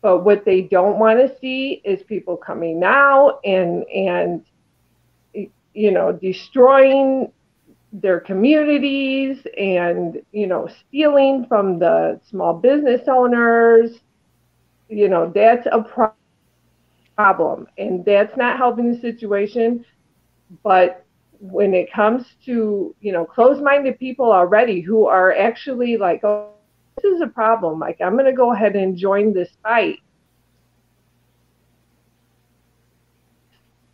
But what they don't want to see is people coming out and you know, destroying their communities, and, you know, stealing from the small business owners. You know, that's a problem, and that's not helping the situation. But when it comes to, you know, closed-minded people already who are actually like, oh, this is a problem, like, I'm going to go ahead and join this fight.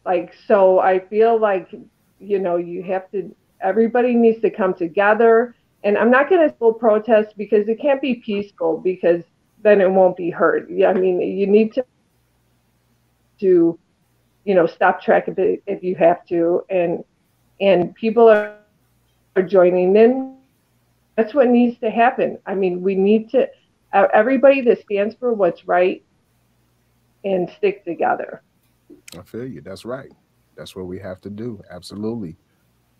Like, so I feel like, you know, everybody needs to come together. And I'm not going to full protest, because it can't be peaceful, because then it won't be heard. Yeah, I mean, you need to, you know, stop track of it if you have to. And people are joining in. That's what needs to happen. I mean, we need to, everybody that stands for what's right and stick together.
I feel you. That's right. That's what we have to do. Absolutely.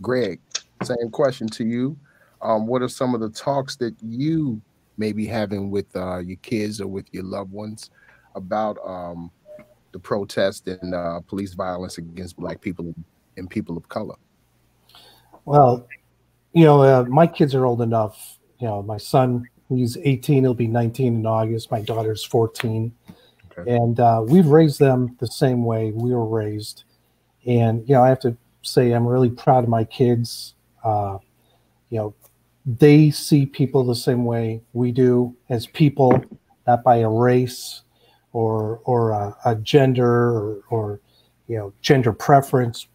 Greg, same question to you. What are some of the talks that you may be having with your kids or with your loved ones about the protest and police violence against Black people and people of color?
Well, you know, my kids are old enough. You know, my son, he's 18, he'll be 19 in August. My daughter's 14. Okay. And we've raised them the same way we were raised. And, you know, I have to say I'm really proud of my kids. You know, they see people the same way we do, as people, not by a race or a gender or you know, gender preference.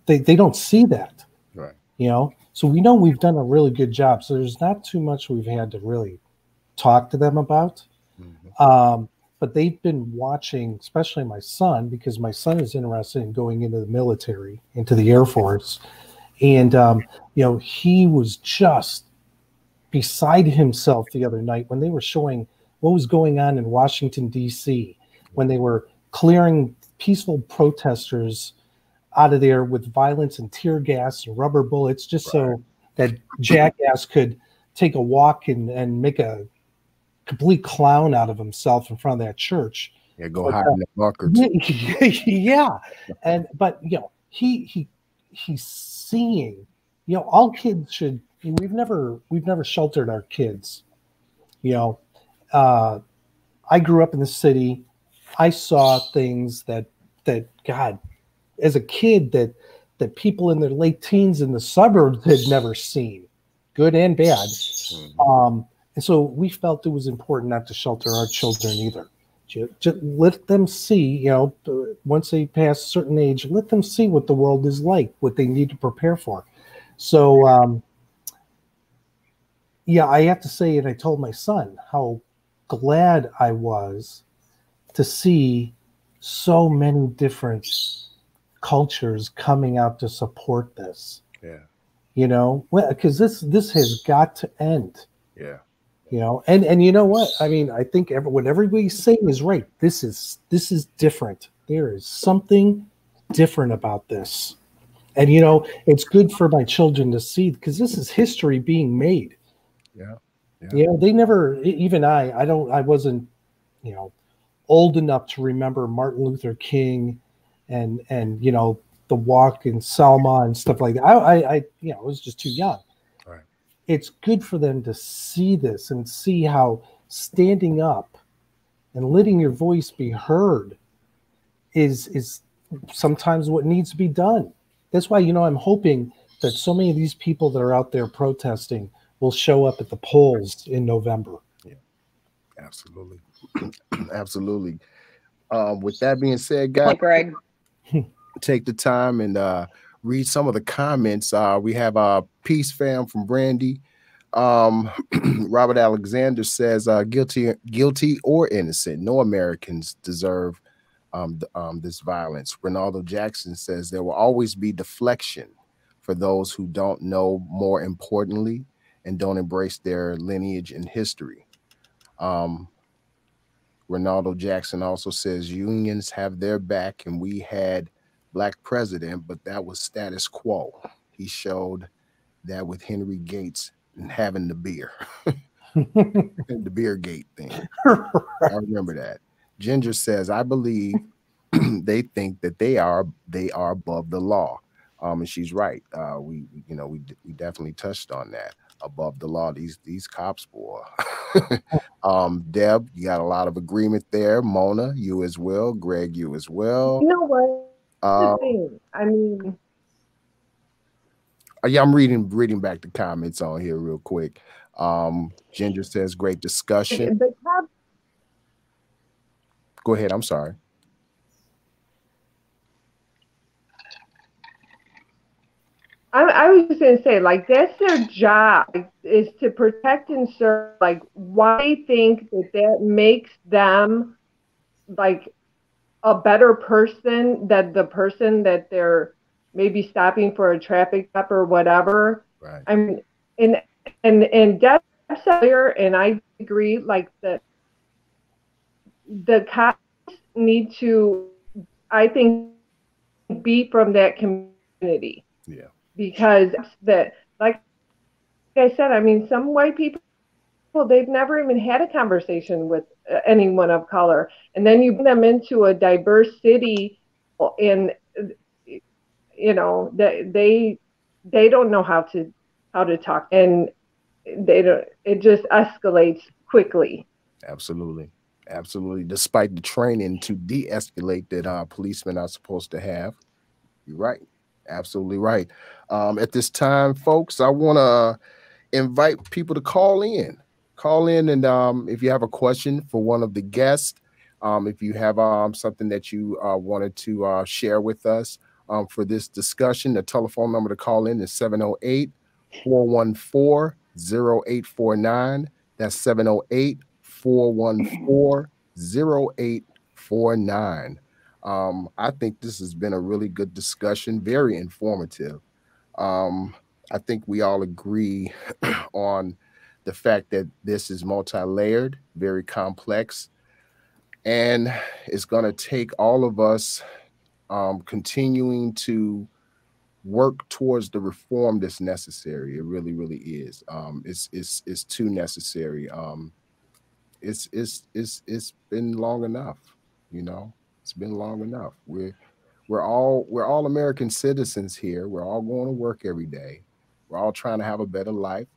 They don't see that. Right. You know, so we know we've done a really good job. So there's not too much we've had to really talk to them about. Mm-hmm. But they've been watching, especially my son, because my son is interested in going into the military, into the Air Force. And, you know, he was just beside himself the other night when they were showing what was going on in Washington, D.C., when they were clearing peaceful protesters out of there with violence and tear gas and rubber bullets, just so that jackass could take a walk and make a complete clown out of himself in front of that church.
Yeah, go hide in the bunker.
Yeah. But you know, he's seeing, you know, all kids should, we've never sheltered our kids. You know, I grew up in the city. I saw things that God, as a kid, that people in their late teens in the suburbs had never seen, good and bad. Mm-hmm. And so we felt it was important not to shelter our children either. Just let them see, once they pass a certain age, let them see what the world is like, what they need to prepare for. So, yeah, I have to say, and I told my son how glad I was to see so many different cultures coming out to support this.
Yeah.
Because this has got to end.
Yeah.
And you know what? I mean, I think what everybody's saying is right. This is different. There is something different about this. And it's good for my children to see, because this is history being made.
Yeah.
They never, even I wasn't, old enough to remember Martin Luther King and the walk in Selma and stuff like that. I was just too young.
Right.
It's good for them to see this and see how standing up and letting your voice be heard is sometimes what needs to be done. That's why, I'm hoping that so many of these people that are out there protesting will show up at the polls in November.
Yeah, absolutely. Absolutely. With that being said, guys,
Greg,
take the time and read some of the comments. We have Peace Fam from Brandy. Robert Alexander says, guilty or innocent. No Americans deserve this violence. Ronaldo Jackson says there will always be deflection for those who don't know more importantly and don't embrace their lineage and history. Ronaldo Jackson also says unions have their back and we had black president, but that was status quo. He showed that with Henry Gates and having the beer. The beer gate thing. I remember that. Ginger says, I believe they think that they are above the law. And she's right. We definitely touched on that. Above the law, these cops, boy. Deb, you got a lot of agreement there. Mona, you as well. Greg, you as well.
You know what? The thing. I mean,
yeah, I'm reading back the comments on here real quick. Ginger says, great discussion.
The cops.
Go ahead. I'm sorry.
I was just going to say, like, that's their job, is to protect and serve. Like, why do you think that makes them, like, a better person than the person that they're maybe stopping for a traffic stop or whatever?
Right.
I mean, and Deb said earlier, and I agree, like, the cops need to, I think, be from that community.
Yeah.
Because like I said, I mean, some white people, they've never even had a conversation with anyone of color. And then you bring them into a diverse city and, they don't know how to talk, and it just escalates quickly.
Absolutely. Absolutely. Despite the training to de-escalate that policemen are supposed to have. You're right. Absolutely right. At this time, folks, I want to invite people to call in. And if you have a question for one of the guests, if you have something that you wanted to share with us for this discussion, the telephone number to call in is 708-414-0849. That's 708-414-0849. I think this has been a really good discussion, very informative. I think we all agree on the fact that this is multi-layered, very complex, and it's going to take all of us continuing to work towards the reform that's necessary. It really, really is. It's too necessary. It's been long enough, It's been long enough. We're all American citizens here. We're all going to work every day. We're all trying to have a better life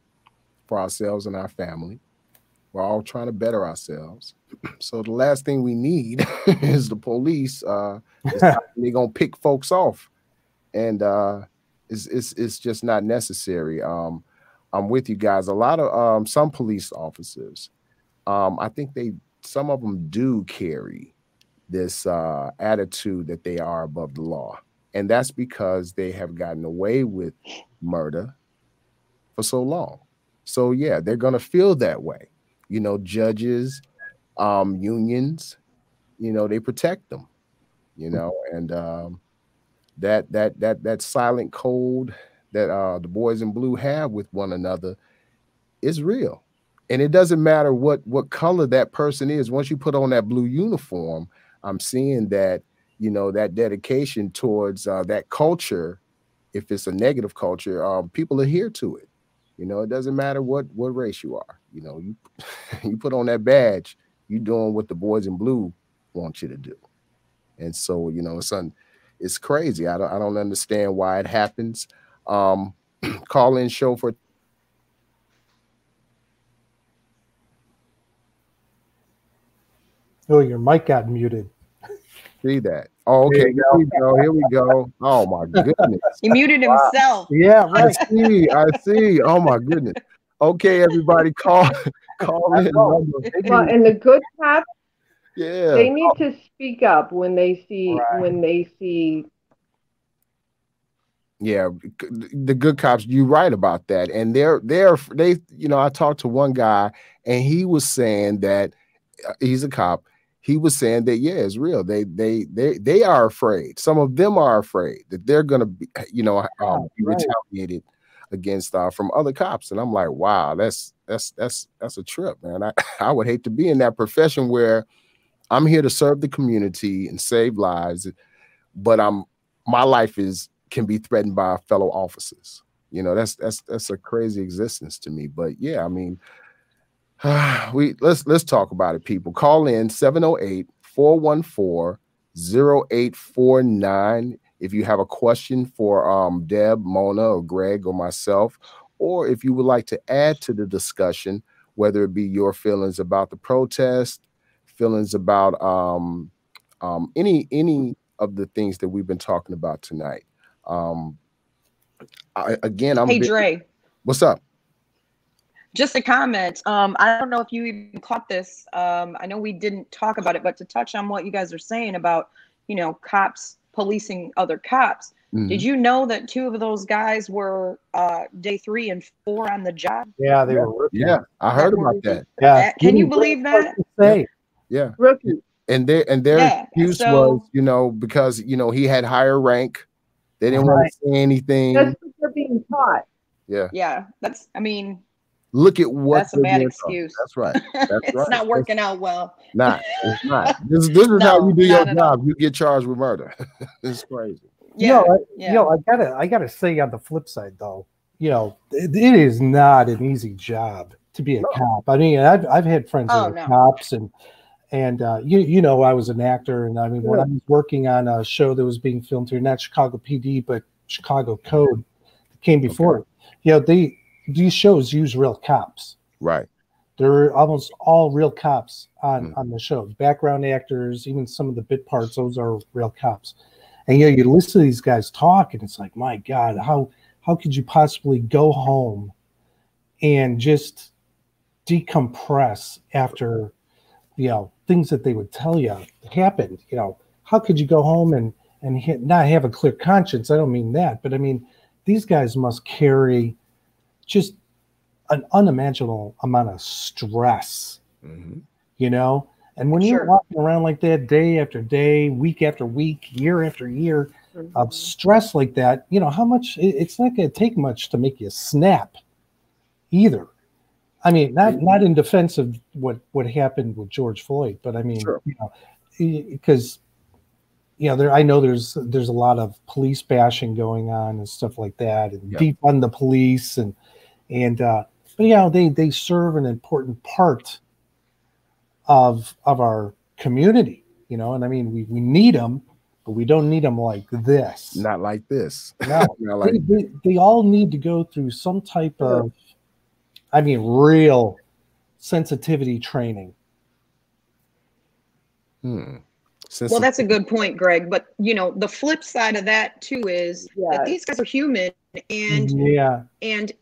for ourselves and our family. We're all trying to better ourselves. So the last thing we need is the police. They're gonna pick folks off, and it's just not necessary. I'm with you guys. A lot of some police officers, I think some of them do carry this attitude that they are above the law. And that's because they have gotten away with murder for so long. So yeah, they're gonna feel that way. You know, judges, unions, you know, they protect them, you know, and that silent code that the boys in blue have with one another is real. And it doesn't matter what color that person is. Once you put on that blue uniform, I'm seeing that, you know, that dedication towards that culture. If it's a negative culture, people adhere to it. You know, it doesn't matter what race you are. You know, you you put on that badge, you doing what the boys in blue want you to do. And so, you know, it's crazy. I don't understand why it happens. Call in show for.
Oh, your mic got muted.
See that? Oh, okay. Here we go. Here we go. Oh my goodness.
He muted himself.
Yeah, right.
I see. Oh my goodness. Okay, everybody, call in.
Well, and the good cops,
Yeah.
they need to speak up when they see.
Yeah, the good cops. You're right about that, and they. You know, I talked to one guy, and he was saying that he's a cop. He was saying that yeah, it's real. They are afraid. Some of them are afraid that they're gonna be, you know, be retaliated against from other cops. And I'm like, wow, that's a trip, man. I would hate to be in that profession where I'm here to serve the community and save lives, but my life can be threatened by fellow officers. You know, that's a crazy existence to me. But yeah, I mean, let's talk about it, people. Call in 708-414-0849 if you have a question for Deb, Mona, or Greg, or myself, or if you would like to add to the discussion, whether it be your feelings about the protest, feelings about any of the things that we've been talking about tonight.
Hey, Dre.
What's up?
Just a comment. I don't know if you even caught this. I know we didn't talk about it, but to touch on what you guys are saying about, you know, cops policing other cops. Mm-hmm. Did you know that 2 of those guys were day 3 and 4 on the job?
Yeah, they were rookies.
Yeah, I heard about that.
Yeah.
Can you believe that?
Yeah.
Rookies.
And their excuse was, you know, because, you know, he had higher rank. They didn't want to say anything.
That's what they're being taught.
Yeah.
Yeah.
Look at what
that's a bad excuse.
That's right. That's
it's
right.
not working out well.
It's not. This is how you do your job. You get charged with murder. It's crazy.
Yeah. I gotta say on the flip side though, you know, it is not an easy job to be a cop. I mean, I've had friends that are cops and you know, I was an actor, and I mean, when I was working on a show that was being filmed here, not Chicago PD, but Chicago Code, that came before it. You know, these shows use real cops.
Right.
They're almost all real cops on the shows. Background actors, even some of the bit parts, those are real cops. And you listen to these guys talk, and it's like, my God, how could you possibly go home and just decompress after, you know, things that they would tell you happened? You know, how could you go home and not have a clear conscience? I don't mean that, but I mean, these guys must carry just an unimaginable amount of stress, you know? And when you're walking around like that day after day, week after week, year after year of stress like that, you know, how much, it's not going to take much to make you snap either. I mean, not in defense of what happened with George Floyd, but I mean, you know, because, you know, I know there's a lot of police bashing going on and stuff like that, and defund the police but you know, they serve an important part of our community, you know, and I mean, we need them, but we don't need them like this.
Not like this.
No, they all need to go through some type of, I mean, real sensitivity training.
Well, that's a good point, Greg. But, you know, the flip side of that, too, is that these guys are human and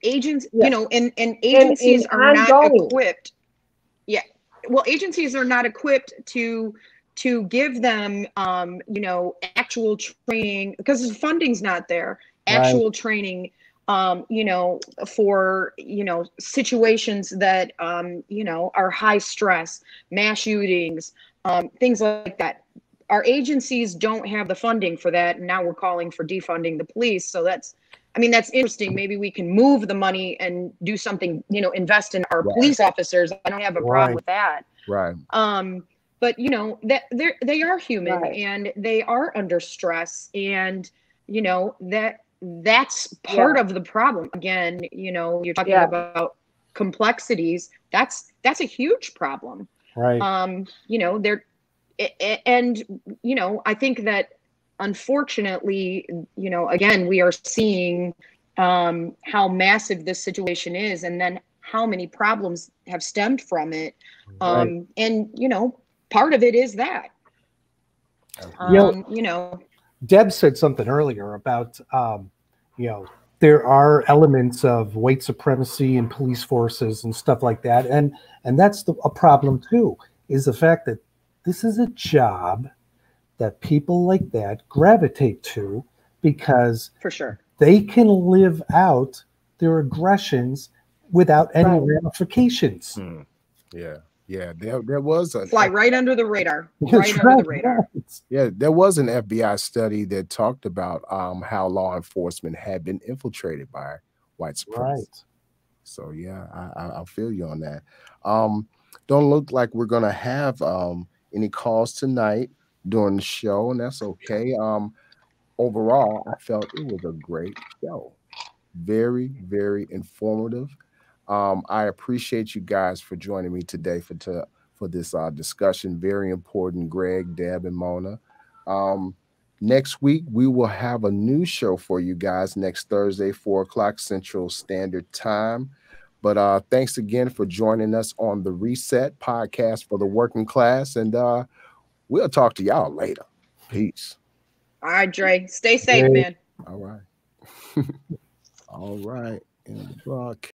agents, you know, and agencies are not equipped. Yeah. well, agencies are not equipped to give them, you know, actual training, because the funding's not there. Actual training, you know, for, you know, situations that, you know, are high stress, mass shootings, things like that. Our agencies don't have the funding for that. And now we're calling for defunding the police. So that's, I mean, that's interesting. Maybe we can move the money and do something, you know, invest in our police officers. I don't have a problem with that.
Right.
But you know, that they are human,
Right.
and they are under stress, and you know, that's part of the problem. Again, you know, you're talking about complexities. That's a huge problem.
Right.
You know, and you know, I think that unfortunately, you know, again, we are seeing how massive this situation is, and then how many problems have stemmed from it. And you know, part of it is that, you know,
Deb said something earlier about, you know, there are elements of white supremacy in police forces and stuff like that. And that's a problem too, is the fact that this is a job that people like that gravitate to because
for sure
they can live out their aggressions without any ramifications.
Yeah, there was a
fly right under the radar, right under the radar.
Yeah, there was an FBI study that talked about how law enforcement had been infiltrated by white supremacists. So yeah, I feel you on that. Don't look like we're gonna have any calls tonight during the show, and that's okay. Overall, I felt it was a great show. Very, very informative. I appreciate you guys for joining me today for this discussion. Very important, Greg, Deb, and Mona. Next week, we will have a new show for you guys next Thursday, 4 o'clock Central Standard Time. But thanks again for joining us on the Reset podcast for the working class. And we'll talk to y'all later. Peace.
All right, Dre. Stay safe, man.
All right. All right. And the broadcast.